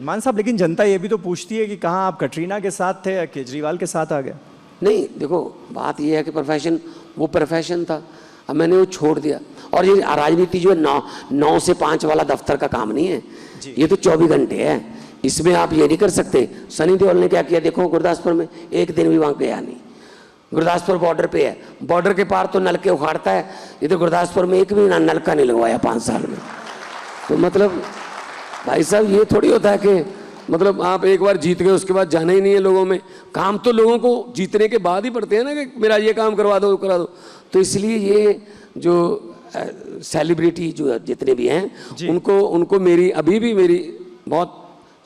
मान साहब, लेकिन जनता ये भी तो पूछती है कि कहाँ आप कटरीना के साथ थे या केजरीवाल के साथ आ गए? नहीं, देखो बात ये है कि प्रोफेशन, वो प्रोफेशन था, अब मैंने वो छोड़ दिया। और ये राजनीति जो है 9 से 5 वाला दफ्तर का काम नहीं है, ये तो 24 घंटे है। इसमें आप ये नहीं कर सकते। सनी देओल ने क्या किया देखो, गुरदासपुर में एक दिन भी वहाँ गया नहीं। गुरदासपुर बॉर्डर पे है, बॉर्डर के पार तो नलके उखाड़ता है, ये तो गुरदासपुर में एक भी नलका नहीं लगवाया 5 साल में। तो मतलब भाई साहब ये थोड़ी होता है कि मतलब आप एक बार जीत गए उसके बाद जाना ही नहीं है लोगों में। काम तो लोगों को जीतने के बाद ही पड़ते हैं ना कि मेरा ये काम करवा दो करा दो। तो इसलिए ये जो सेलिब्रिटी जो जितने भी हैं उनको मेरी अभी भी मेरी बहुत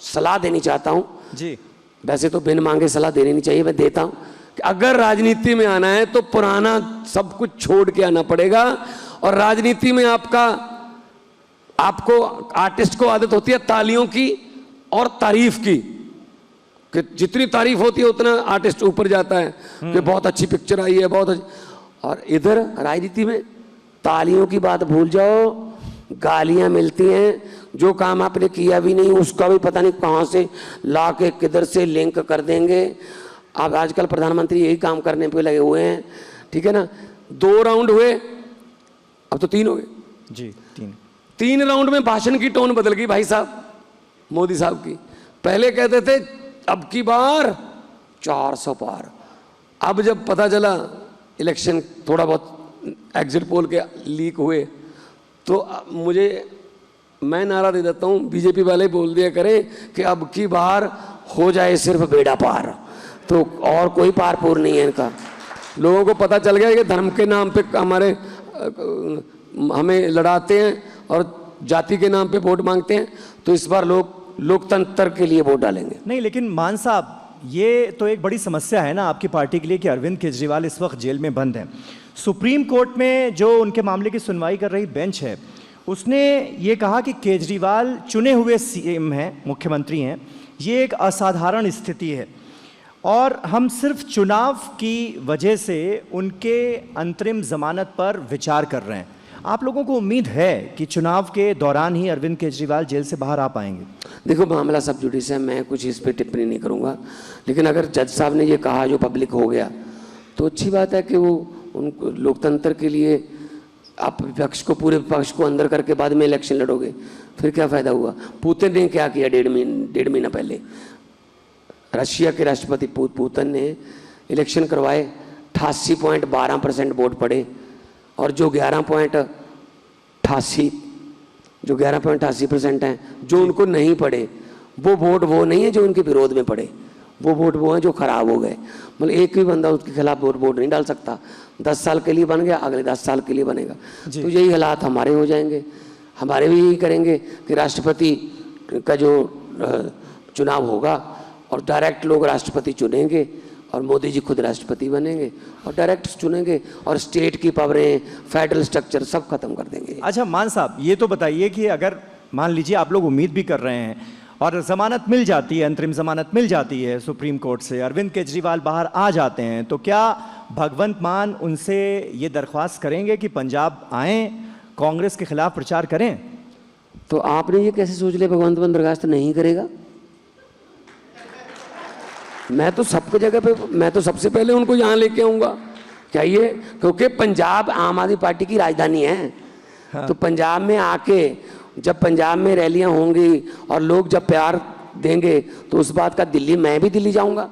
सलाह देनी चाहता हूँ जी। वैसे तो बिन मांगे सलाह देनी नहीं चाहिए, मैं देता हूँ कि अगर राजनीति में आना है तो पुराना सब कुछ छोड़ के आना पड़ेगा। और राजनीति में आपको आर्टिस्ट को आदत होती है तालियों की और तारीफ की, कि जितनी तारीफ होती है उतना आर्टिस्ट ऊपर जाता है कि बहुत अच्छी पिक्चर आई है, बहुत अच्छी। और इधर राजनीति में तालियों की बात भूल जाओ, गालियां मिलती हैं। जो काम आपने किया भी नहीं उसका भी पता नहीं कहां से ला के किधर से लिंक कर देंगे। अब आजकल प्रधानमंत्री यही काम करने पे लगे हुए हैं, ठीक है ना। 2 राउंड हुए, अब तो 3 हो गए जी। 3 राउंड में भाषण की टोन बदल गई भाई साहब, मोदी साहब की। पहले कहते थे अब की बार 400 पार। अब जब पता चला इलेक्शन थोड़ा बहुत एग्जिट पोल के लीक हुए तो मैं नारा दे देता हूँ, बीजेपी वाले बोल दिया करें कि अब की बार हो जाए सिर्फ बेड़ा पार, तो और कोई पार पूर नहीं है इनका। लोगों को पता चल गया कि धर्म के नाम पे हमें लड़ाते हैं और जाति के नाम पे वोट मांगते हैं, तो इस बार लोग लोकतंत्र के लिए वोट डालेंगे। नहीं, लेकिन मान साहब ये तो एक बड़ी समस्या है ना आपकी पार्टी के लिए कि अरविंद केजरीवाल इस वक्त जेल में बंद हैं। सुप्रीम कोर्ट में जो उनके मामले की सुनवाई कर रही बेंच है उसने ये कहा कि केजरीवाल चुने हुए सीएम हैं, मुख्यमंत्री हैं, ये एक असाधारण स्थिति है और हम सिर्फ चुनाव की वजह से उनके अंतरिम जमानत पर विचार कर रहे हैं। आप लोगों को उम्मीद है कि चुनाव के दौरान ही अरविंद केजरीवाल जेल से बाहर आ पाएंगे? देखो मामला सब जुडिस है, मैं कुछ इस पर टिप्पणी नहीं करूंगा, लेकिन अगर जज साहब ने ये कहा जो पब्लिक हो गया तो अच्छी बात है कि वो उनको लोकतंत्र के लिए आप विपक्ष को पूरे विपक्ष को अंदर करके बाद में इलेक्शन लड़ोगे, फिर क्या फ़ायदा हुआ। पुतिन ने क्या किया 1.5 महीना पहले, रशिया के राष्ट्रपति पुतिन ने इलेक्शन करवाए, 88.12% वोट पड़े और जो 11.88% हैं जो उनको नहीं पड़े वो वोट वो नहीं है जो उनके विरोध में पड़े, वो वोट वो हैं जो खराब हो गए। मतलब एक भी बंदा उसके खिलाफ वोट नहीं डाल सकता। 10 साल के लिए बन गया, अगले 10 साल के लिए बनेगा। तो यही हालात हमारे हो जाएंगे, हमारे भी यही करेंगे कि राष्ट्रपति का जो चुनाव होगा और डायरेक्ट लोग राष्ट्रपति चुनेंगे और मोदी जी खुद राष्ट्रपति बनेंगे और डायरेक्ट चुनेंगे और स्टेट की पावरें, फेडरल स्ट्रक्चर सब खत्म कर देंगे। अच्छा मान साहब ये तो बताइए कि अगर मान लीजिए आप लोग उम्मीद भी कर रहे हैं और जमानत मिल जाती है, अंतरिम जमानत मिल जाती है सुप्रीम कोर्ट से, अरविंद केजरीवाल बाहर आ जाते हैं, तो क्या भगवंत मान उनसे ये दरख्वास्त करेंगे कि पंजाब आएँ, कांग्रेस के खिलाफ प्रचार करें? तो आपने ये कैसे सोच लिया भगवंत मान दरख्वास्त नहीं करेगा? मैं तो सबकी जगह पे, मैं तो सबसे पहले उनको यहाँ लेके आऊँगा। क्या ये, क्योंकि पंजाब आम आदमी पार्टी की राजधानी है। हाँ। तो पंजाब में आके जब पंजाब में रैलियां होंगी और लोग जब प्यार देंगे तो उस बात का मैं भी दिल्ली जाऊंगा।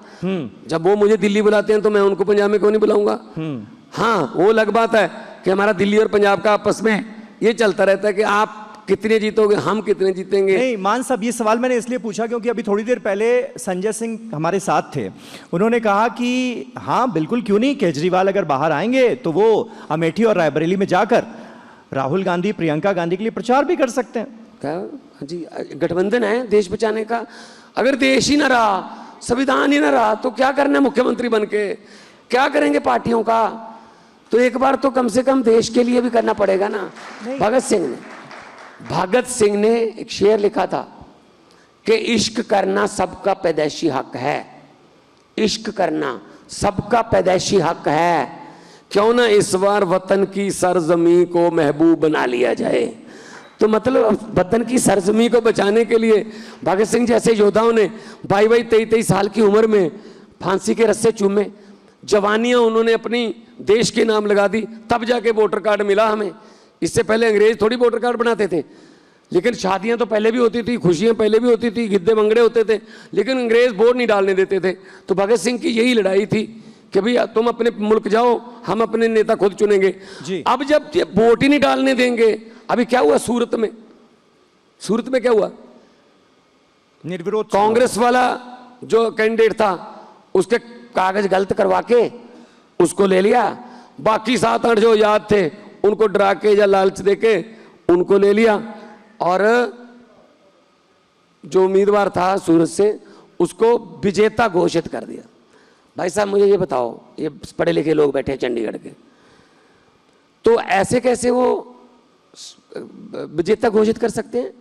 जब वो मुझे दिल्ली बुलाते हैं तो मैं उनको पंजाब में क्यों नहीं बुलाऊंगा। हाँ, वो अलग बात है कि हमारा दिल्ली और पंजाब का आपस में ये चलता रहता है कि आप कितने जीतोगे, हम कितने जीतेंगे। नहीं मान साहब ये सवाल मैंने इसलिए पूछा क्योंकि अभी थोड़ी देर पहले संजय सिंह हमारे साथ थे, उन्होंने कहा कि हाँ बिल्कुल क्यों नहीं, केजरीवाल अगर बाहर आएंगे तो वो अमेठी और रायबरेली में जाकर राहुल गांधी, प्रियंका गांधी के लिए प्रचार भी कर सकते हैं। क्या जी, गठबंधन है देश बचाने का। अगर देश ही ना रहा, संविधान ही ना रहा तो क्या करना मुख्यमंत्री बनके, क्या करेंगे पार्टियों का। तो एक बार तो कम से कम देश के लिए भी करना पड़ेगा ना। भगत सिंह ने एक शेर लिखा था कि इश्क करना सबका पैदाइशी हक है, इश्क करना सबका पैदाइशी हक है, क्यों ना इस बार वतन की सरजमी को महबूब बना लिया जाए। तो तो मतलब वतन की सरजमी को बचाने के लिए भगत सिंह जैसे योद्धाओं ने 22-23 साल की उम्र में फांसी के रस्से चूमे, जवानियां उन्होंने अपनी देश के नाम लगा दी, तब जाके वोटर कार्ड मिला हमें। इससे पहले अंग्रेज थोड़ी वोटर कार्ड बनाते थे। लेकिन शादियां तो पहले भी होती थी, खुशियां पहले भी होती थी, गिद्दे मंगड़े होते थे, लेकिन अंग्रेज वोट नहीं डालने देते थे। तो भगत सिंह की यही लड़ाई थी कि भाई तुम अपने मुल्क जाओ, हम अपने नेता खुद चुनेंगे। अब जब ये वोट ही नहीं डालने देंगे, अभी क्या हुआ सूरत में? सूरत में क्या हुआ? निर्विरोध कांग्रेस वाला जो कैंडिडेट था उसके कागज गलत करवा के उसको ले लिया, बाकी 7-8 जो याद थे उनको डरा के या लालच देके उनको ले लिया, और जो उम्मीदवार था सूरत से उसको विजेता घोषित कर दिया। भाई साहब मुझे ये बताओ, ये पढ़े लिखे लोग बैठे हैं चंडीगढ़ के, तो ऐसे कैसे वो विजेता घोषित कर सकते हैं?